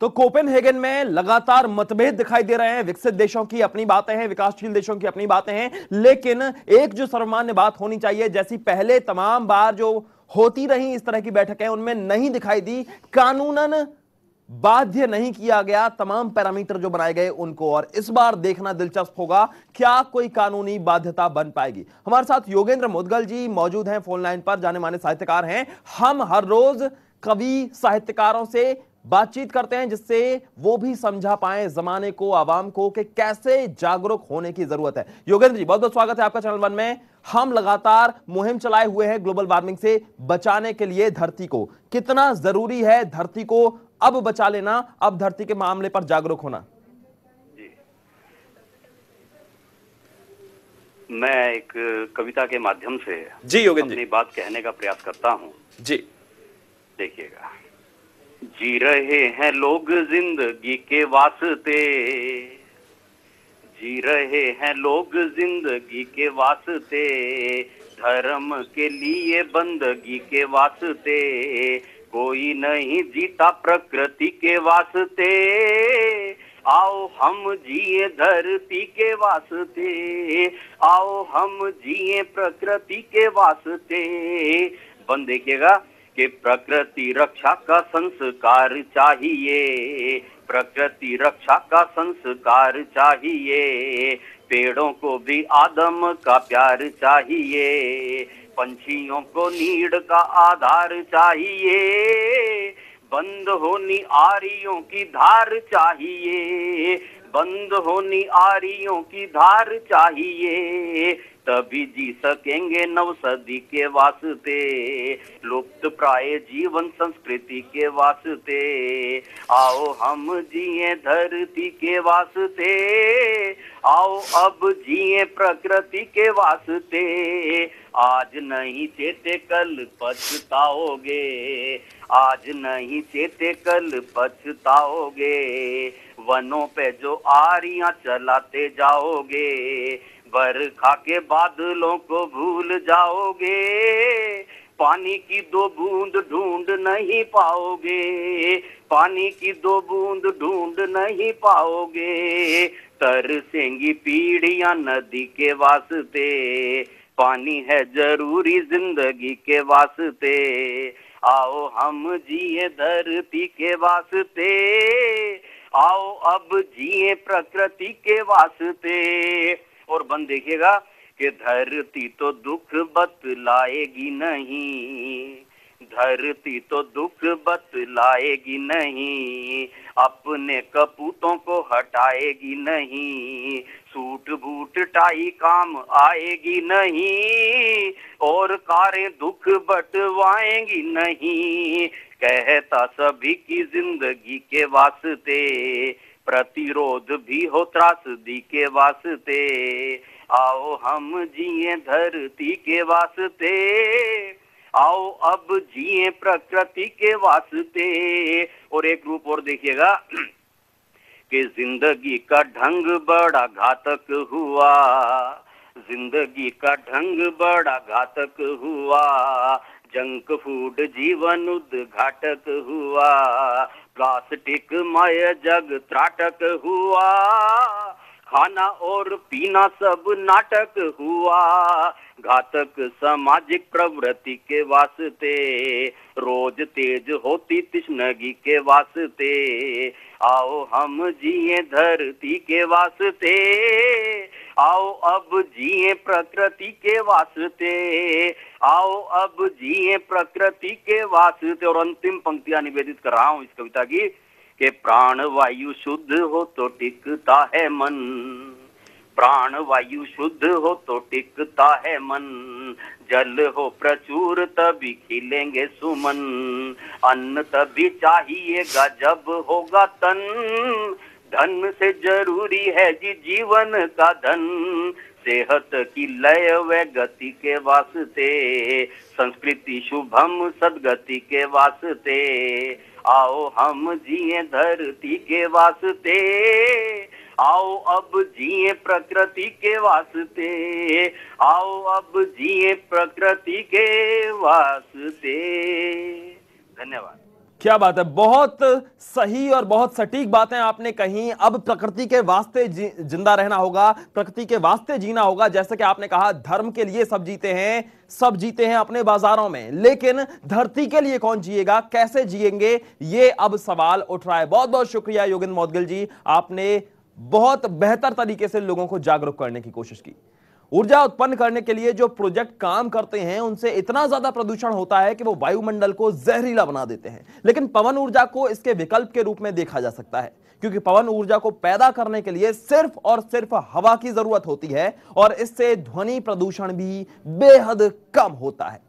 तो कोपेनहेगन में लगातार मतभेद दिखाई दे रहे हैं। विकसित देशों की अपनी बातें हैं, विकासशील देशों की अपनी बातें हैं, लेकिन एक जो सर्वमान्य बात होनी चाहिए, जैसी पहले तमाम बार जो होती रही इस तरह की बैठकें, उनमें नहीं दिखाई दी। कानूनन बाध्य नहीं किया गया तमाम पैरामीटर जो बनाए गए उनको, और इस बार देखना दिलचस्प होगा क्या कोई कानूनी बाध्यता बन पाएगी। हमारे साथ योगेंद्र मुदगल जी मौजूद हैं फोन लाइन पर, जाने माने साहित्यकार हैं। हम हर रोज कवि साहित्यकारों से बातचीत करते हैं जिससे वो भी समझा पाए जमाने को, आवाम को, कि कैसे जागरूक होने की जरूरत है। योगेंद्र जी, बहुत बहुत स्वागत है आपका चैनल वन में। हम लगातार मुहिम चलाए हुए हैं ग्लोबल वार्मिंग से बचाने के लिए धरती को। कितना जरूरी है धरती को अब बचा लेना, अब धरती के मामले पर जागरूक होना? जी, मैं एक कविता के माध्यम से जी योगेंद्र अपनी बात कहने का प्रयास करता हूं। जी, देखिएगा, जी रहे हैं लोग जिंदगी के वास्ते, जी रहे हैं लोग जिंदगी के वास्ते, धर्म के लिए बंदगी के वास्ते, कोई नहीं जीता प्रकृति के वास्ते, आओ हम जिए धरती के वास्ते, आओ हम जिए प्रकृति के वास्ते। बन देखिएगा कि प्रकृति रक्षा का संस्कार चाहिए, प्रकृति रक्षा का संस्कार चाहिए, पेड़ों को भी आदम का प्यार चाहिए, पंछियों को नीड का आधार चाहिए, बंद होनी आरियों की धार चाहिए, बंद होनी आरियों की धार चाहिए, तभी जी सकेंगे नवसदी के वास्ते, लुप्त प्राय जीवन संस्कृति के वास्ते, आओ हम जिए धरती के वास्ते, आओ अब जिए प्रकृति के वास्ते, आज नहीं चेते कल पछताओगे, आज नहीं चेते कल पछताओगे, वनों पे जो आरियां चलाते जाओगे, बरखा के बादलों को भूल जाओगे, पानी की दो बूंद ढूंढ नहीं पाओगे, पानी की दो बूंद ढूंढ नहीं पाओगे, तरसेंगी पीढ़ियां नदी के वास्ते, पानी है जरूरी जिंदगी के वास्ते, आओ हम जिए धरती के वास्ते, आओ अब जिए प्रकृति के वास्ते। और बन देखिएगा कि धरती तो दुख बतलाएगी नहीं, धरती तो दुख बतलाएगी नहीं, अपने कपूतों को हटाएगी नहीं, सूट बूट टाई काम आएगी नहीं, और कारें दुख बटवाएंगी नहीं, कहता सभी की जिंदगी के वास्ते, प्रतिरोध भी हो त्रासदी के वास्ते, आओ हम जिए धरती के वास्ते, आओ अब जिए प्रकृति के वास्ते। और एक रूप और देखिएगा कि जिंदगी का ढंग बड़ा घातक हुआ, जिंदगी का ढंग बड़ा घातक हुआ, जंक फूड जीवन उद्घाटक हुआ, प्लास्टिक मय जग त्राटक हुआ, खाना और पीना सब नाटक हुआ, घातक सामाजिक प्रवृत्ति के वास्ते, रोज तेज होती तृष्णगी के वास्ते, आओ हम जिए धरती के वास्ते, आओ अब जिए प्रकृति के वास्ते, आओ अब जिए प्रकृति के वास्ते। और अंतिम पंक्तियां निवेदित कर रहा हूं इस कविता की कि प्राण वायु शुद्ध हो तो टिकता है मन, प्राण वायु शुद्ध हो तो टिकता है मन, जल हो प्रचुर तभी खिलेंगे सुमन, अन्न तभी चाहिएगा जब होगा तन, धन से जरूरी है जी जीवन का धन, सेहत की लय व गति के वास्ते, संस्कृति शुभम सदगति के वास्ते, आओ हम जिए धरती के वास्ते, आओ अब जिए प्रकृति के वास्ते, आओ अब जिए प्रकृति के वास्ते। धन्यवाद। क्या बात है, बहुत सही और बहुत सटीक बातें आपने कही। अब प्रकृति के वास्ते जिंदा रहना होगा, प्रकृति के वास्ते जीना होगा। जैसे कि आपने कहा, धर्म के लिए सब जीते हैं, सब जीते हैं अपने बाजारों में, लेकिन धरती के लिए कौन जिएगा, कैसे जिएंगे, ये अब सवाल उठ रहा है। बहुत बहुत शुक्रिया योगेंद्र मोदगिल जी, आपने बहुत बेहतर तरीके से लोगों को जागरूक करने की कोशिश की। ऊर्जा उत्पन्न करने के लिए जो प्रोजेक्ट काम करते हैं उनसे इतना ज्यादा प्रदूषण होता है कि वो वायुमंडल को जहरीला बना देते हैं, लेकिन पवन ऊर्जा को इसके विकल्प के रूप में देखा जा सकता है, क्योंकि पवन ऊर्जा को पैदा करने के लिए सिर्फ और सिर्फ हवा की जरूरत होती है और इससे ध्वनि प्रदूषण भी बेहद कम होता है।